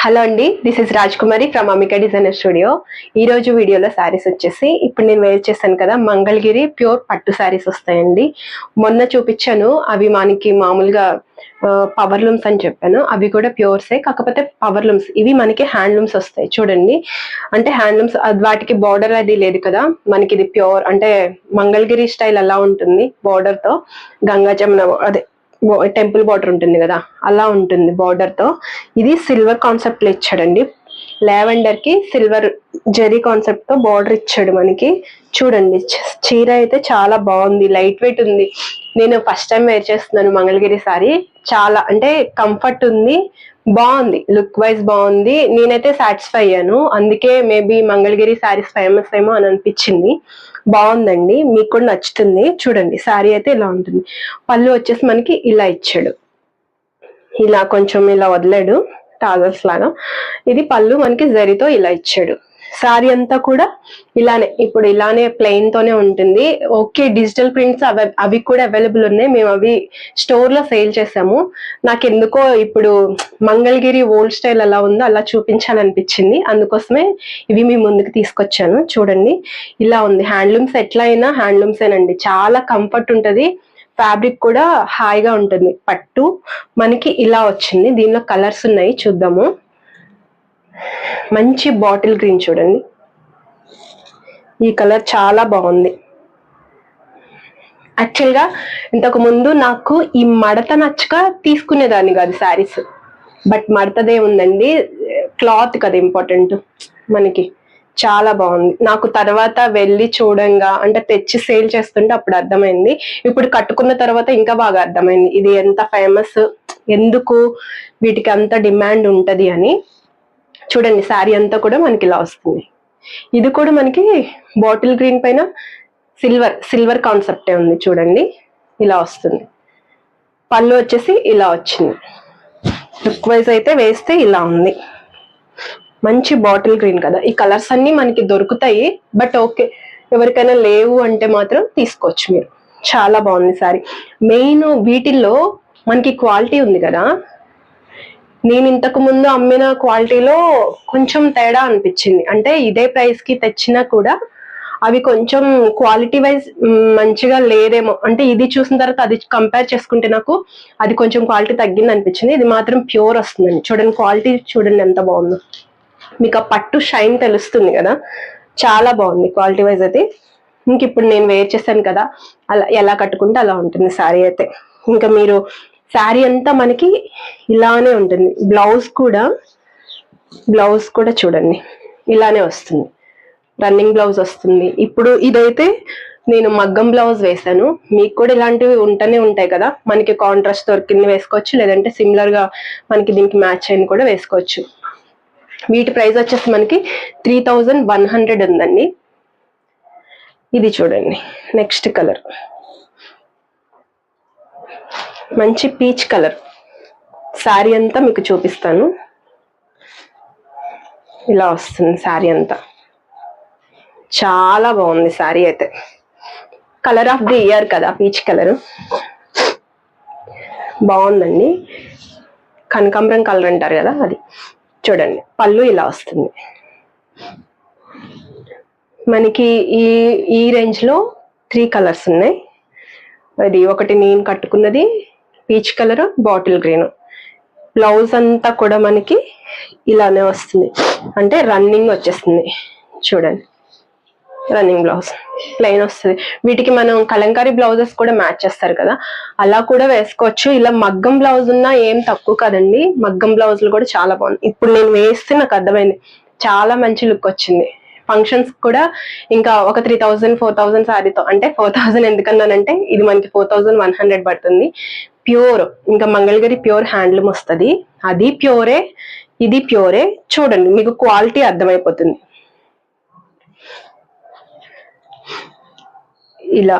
Hello అండి, this is Raj Kumari from Amika designer studio. ఈ రోజు వీడియోలో శారీస్ వచ్చేసి ఇప్పుడు నేను వేర్ చేశాను కదా, మంగళగిరి ప్యూర్ పట్టు శారీస్ వస్తాయండి. మొన్న చూపించాను, అవి మనకి మామూలుగా పవర్ లూమ్స్ అని చెప్పాను, అవి కూడా ప్యూర్సే, కాకపోతే పవర్ లూమ్స్. ఇవి మనకి హ్యాండ్లూమ్స్ వస్తాయి చూడండి. అంటే హ్యాండ్లూమ్స్, వాటికి బార్డర్ అది లేదు కదా, మనకి ఇది ప్యూర్ అంటే మంగళగిరి స్టైల్ అలా ఉంటుంది. బార్డర్ తో గంగా జమున అదే టెంపుల్ బార్డర్ ఉంటుంది కదా, అలా ఉంటుంది బార్డర్ తో. ఇది సిల్వర్ కాన్సెప్ట్ లో ఇచ్చాడండి, లావెండర్ కి సిల్వర్ జెరీ కాన్సెప్ట్ తో బార్డర్ ఇచ్చాడు మనకి. చూడండి, చీర అయితే చాలా బాగుంది, లైట్ వెయిట్ ఉంది. నేను ఫస్ట్ టైం వేర్ చేస్తున్నాను మంగళగిరి సారీ. చాలా అంటే కంఫర్ట్ ఉంది, బాగుంది, లుక్ వైజ్ బాగుంది. నేనైతే సాటిస్ఫై అయ్యాను, అందుకే మేబీ మంగళగిరి శారీస్ ఫేమస్ ఏమో అని అనిపించింది. బాగుందండి, మీకు కూడా నచ్చుతుంది. చూడండి, శారీ అయితే ఇలా ఉంటుంది. పళ్ళు వచ్చేసి మనకి ఇలా ఇచ్చాడు, ఇలా కొంచెం ఇలా వదిలాడు టాజల్స్ లాగా. ఇది పళ్ళు మనకి జరీతో ఇలా ఇచ్చాడు. శారీ అంతా కూడా ఇలానే, ఇప్పుడు ఇలానే ప్లెయిన్ తోనే ఉంటుంది. ఓకే, డిజిటల్ ప్రింట్స్ అవి కూడా అవైలబుల్ ఉన్నాయి, మేము అవి స్టోర్ లో సేల్ చేసాము. నాకు ఎందుకో ఇప్పుడు మంగళగిరి ఓల్డ్ స్టైల్ ఎలా ఉందో అలా చూపించాలనిపించింది, అందుకోసమే ఇవి మీ ముందుకు తీసుకొచ్చాను. చూడండి, ఇలా ఉంది. హ్యాండ్లూమ్స్ ఎట్లా అయినా హ్యాండ్లూమ్సేనండి, చాలా కంఫర్ట్ ఉంటుంది, ఫ్యాబ్రిక్ కూడా హాయిగా ఉంటుంది. పట్టు మనకి ఇలా వచ్చింది, దీనిలో కలర్స్ ఉన్నాయి, చూద్దాము. మంచి బాటిల్ గ్రీన్ చూడండి, ఈ కలర్ చాలా బాగుంది. యాక్చువల్గా ఇంతకు ముందు నాకు ఈ మడత నచ్చక తీసుకునేదాన్ని కాదు శారీస్, బట్ మడతదే ఉందండి, క్లాత్ కదా ఇంపార్టెంట్ మనకి. చాలా బాగుంది. నాకు తర్వాత వెళ్ళి చూడంగా అంటే తెచ్చి సేల్ చేస్తుంటే అప్పుడు అర్థమైంది, ఇప్పుడు కట్టుకున్న తర్వాత ఇంకా బాగా అర్థమైంది ఇది ఎంత ఫేమస్, ఎందుకు వీటికి అంత డిమాండ్ ఉంటది అని. చూడండి, శారీ అంతా కూడా మనకి ఇలా వస్తుంది. ఇది కూడా మనకి బాటిల్ గ్రీన్ పైన సిల్వర్ కాన్సెప్టే ఉంది. చూడండి, ఇలా వస్తుంది. పళ్ళు వచ్చేసి ఇలా వచ్చింది. లుక్ వైజ్ అయితే వేస్తే ఇలా ఉంది. మంచి బాటిల్ గ్రీన్ కదా, ఈ కలర్స్ అన్ని మనకి దొరుకుతాయి, బట్ ఓకే, ఎవరికైనా లేవు అంటే మాత్రం తీసుకోవచ్చు మీరు. చాలా బాగుంది శారీ. మెయిన్ వీటిల్లో మనకి క్వాలిటీ ఉంది కదా, నేను ఇంతకు ముందు అమ్మిన క్వాలిటీలో కొంచెం తేడా అనిపించింది. అంటే ఇదే ప్రైస్ కి తెచ్చినా కూడా అవి కొంచెం క్వాలిటీ వైజ్ మంచిగా లేదేమో, అంటే ఇది చూసిన తర్వాత అది కంపేర్ చేసుకుంటే నాకు అది కొంచెం క్వాలిటీ తగ్గింది అనిపించింది. ఇది మాత్రం ప్యూర్ వస్తుందండి. చూడండి, క్వాలిటీ చూడండి ఎంత బాగుందో, మీకు ఆ పట్టు షైన్ తెలుస్తుంది కదా, చాలా బాగుంది క్వాలిటీ వైజ్ అయితే. ఇంక ఇప్పుడు నేను వేర్ చేశాను కదా, అలా ఎలా కట్టుకుంటే అలా ఉంటుంది శారీ అయితే. ఇంకా మీరు శారీ అంతా మనకి ఇలానే ఉంటుంది. బ్లౌజ్ కూడా చూడండి ఇలానే వస్తుంది, రన్నింగ్ బ్లౌజ్ వస్తుంది. ఇప్పుడు ఇదైతే నేను మగ్గం బ్లౌజ్ వేసాను, మీకు కూడా ఇలాంటివి ఉంటూనే ఉంటాయి కదా, మనకి కాంట్రాస్ట్ దొరికింది వేసుకోవచ్చు, లేదంటే సిమిలర్ గా మనకి దీనికి మ్యాచ్ అయిన కూడా వేసుకోవచ్చు. వీటి ప్రైస్ వచ్చేసి మనకి 3100 ఉందండి. ఇది చూడండి, నెక్స్ట్ కలర్ మంచి పీచ్ కలర్. శారీ అంతా మీకు చూపిస్తాను, ఇలా వస్తుంది శారీ అంతా. చాలా బాగుంది శారీ అయితే, కలర్ ఆఫ్ ది ఇయర్ కదా పీచ్ కలర్, బాగుందండి. కనకాంబరం కలర్ అంటారు కదా అది. చూడండి, పళ్ళు ఇలా వస్తుంది మనకి. ఈ రేంజ్ లో 3 కలర్స్ ఉన్నాయి. అది ఒకటి నేను కట్టుకున్నది peach colour, bottle green. Blouse అంతా కూడా మనకి ఇలానే వస్తుంది, అంటే రన్నింగ్ వచ్చేస్తుంది. చూడండి, రన్నింగ్ బ్లౌజ్ ప్లెయిన్ వస్తుంది. వీటికి మనం కలంకారీ బ్లౌజెస్ కూడా మ్యాచ్ చేస్తారు కదా, అలా కూడా వేసుకోవచ్చు. ఇలా మగ్గం బ్లౌజ్ ఉన్నా ఏం తక్కువ కదండి, మగ్గం బ్లౌజులు కూడా చాలా బాగుంది. ఇప్పుడు నేను వేస్తే నాకు అర్థమైంది, చాలా మంచి లుక్ వచ్చింది. ఫంక్షన్స్ కూడా ఇంకా ఒక 3000 4000 శారీతో, అంటే 4000 ఎందుకన్నానంటే ఇది మనకి 4100 పడుతుంది. ప్యూర్, ఇంకా మంగళగిరి ప్యూర్ హ్యాండ్లూమ్ వస్తుంది, అది ప్యూరే, ఇది ప్యూరే. చూడండి, మీకు క్వాలిటీ అర్థమైపోతుంది. ఇలా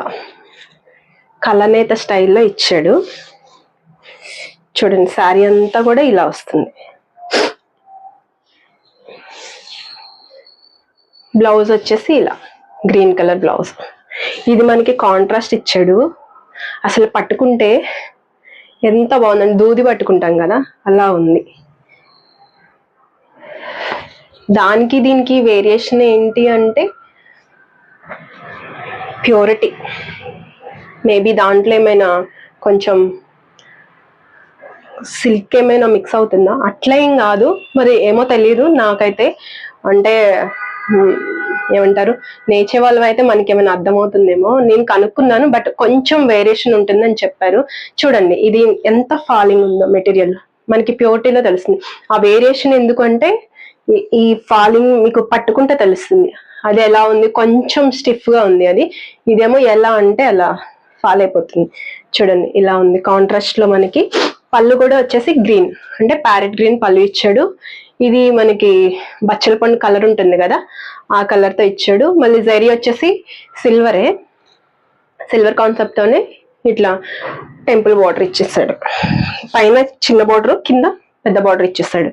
కలనేత స్టైల్లో ఇచ్చాడు. చూడండి, శారీ అంతా కూడా ఇలా వస్తుంది. బ్లౌజ్ వచ్చేసి ఇలా గ్రీన్ కలర్ బ్లౌజ్. ఇది మనకి కాంట్రాస్ట్ ఇచ్చాడు, అసలు పట్టుకుంటే ఎంత బాగుందండి, దూది పట్టుకుంటాం కదా అలా ఉంది. దానికి దీనికి వేరియేషన్ ఏంటి అంటే ప్యూరిటీ. మేబీ దాంట్లో ఏమైనా కొంచెం సిల్క్ ఏమైనా మిక్స్ అవుతుందా, అట్లా ఏం కాదు మరి, ఏమో తెలియదు నాకైతే. అంటే ఏమంటారు, నేచే వాళ్ళు అయితే మనకి ఏమైనా అర్థమవుతుందేమో, నేను కనుక్కున్నాను. బట్ కొంచెం వేరియేషన్ ఉంటుందని చెప్పారు. చూడండి ఇది ఎంత ఫాలింగ్ ఉందో మెటీరియల్, మనకి ప్యూరిటీలో తెలుస్తుంది. ఆ వేరియేషన్ ఎందుకంటే ఈ ఫాలింగ్ మీకు పట్టుకుంటే తెలుస్తుంది. అది ఎలా ఉంది, కొంచెం స్టిఫ్ గా ఉంది అది. ఇదేమో ఎలా అంటే అలా ఫాల్ అయిపోతుంది. చూడండి ఇలా ఉంది. కాంట్రాస్ట్ లో మనకి పళ్ళు కూడా వచ్చేసి గ్రీన్, అంటే ప్యారెట్ గ్రీన్ పళ్ళు ఇచ్చాడు. ఇది మనకి బచ్చల పండు కలర్ ఉంటుంది కదా, ఆ కలర్ తో ఇచ్చాడు. మళ్ళీ జరీ వచ్చేసి సిల్వరే, సిల్వర్ కాన్సెప్ట్ తోనే ఇట్లా టెంపుల్ బార్డర్ ఇచ్చేసాడు. పైన చిన్న బార్డర్, కింద పెద్ద బార్డర్ ఇచ్చేసాడు.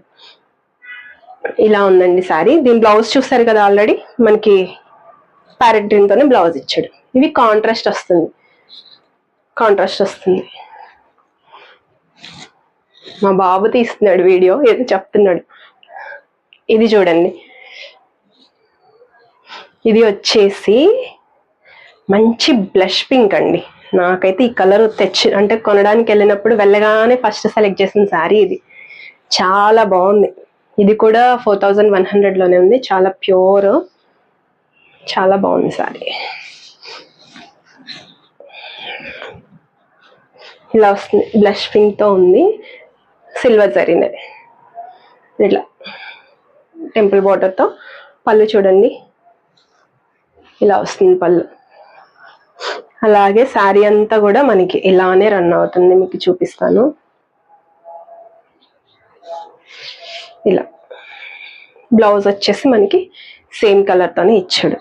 ఇలా ఉందండి శారీ. దీని బ్లౌజ్ చూస్తారు కదా, ఆల్రెడీ మనకి ప్యారెట్ గ్రీన్ తోనే బ్లౌజ్ ఇచ్చాడు. ఇవి కాంట్రాస్ట్ వస్తుంది, కాంట్రాస్ట్ వస్తుంది. మా బాబు తీస్తున్నాడు వీడియో, ఏదో చెప్తున్నాడు. ఇది చూడండి, ఇది వచ్చేసి మంచి బ్లష్ పింక్ అండి. నాకైతే ఈ కలర్ అంటే కొనడానికి వెళ్ళినప్పుడు వెళ్ళగానే ఫస్ట్ సెలెక్ట్ చేసిన శారీ ఇది. చాలా బాగుంది. ఇది కూడా 4100 లోనే ఉంది. చాలా ప్యూర్, చాలా బాగుంది శారీ. ఇలా వస్తుంది, బ్లష్ పింక్ తో ఉంది, సిల్వర్ జరీనే ఇట్లా టెంపుల్ బార్డర్ తో. పళ్ళు చూడండి ఇలా వస్తుంది పళ్ళు. అలాగే శారీ అంతా కూడా మనకి ఇలానే రన్ అవుతుంది. మీకు చూపిస్తాను. ఇలా బ్లౌజ్ వచ్చేసి మనకి సేమ్ కలర్ తోనే ఇచ్చాడు,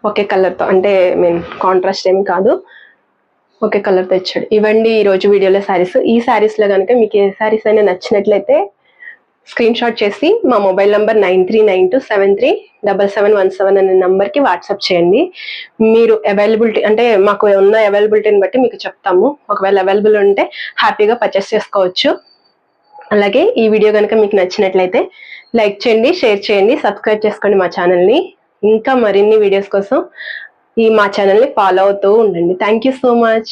ఒకే కలర్ తో, అంటే కాంట్రాస్ట్ ఏం కాదు, ఒకే కలర్ తో ఇచ్చాడు. ఇవ్వండి ఈరోజు వీడియోలో శారీస్. ఈ శారీస్ లో కనుక మీకు ఏ శారీస్ అయినా నచ్చినట్లయితే స్క్రీన్ షాట్ చేసి మా మొబైల్ నంబర్ 9392737717 అనే నంబర్కి వాట్సాప్ చేయండి. మీరు అవైలబిలిటీ అంటే మాకు ఉన్న అవైలబిలిటీని బట్టి మీకు చెప్తాము. ఒకవేళ అవైలబుల్ ఉంటే హ్యాపీగా పర్చేస్ చేసుకోవచ్చు. అలాగే ఈ వీడియో కనుక మీకు నచ్చినట్లయితే లైక్ చేయండి, షేర్ చేయండి, సబ్స్క్రైబ్ చేసుకోండి మా ఛానల్ని. ఇంకా మరిన్ని వీడియోస్ కోసం మా ఛానల్ని ఫాలో అవుతూ ఉండండి. Thank you so much.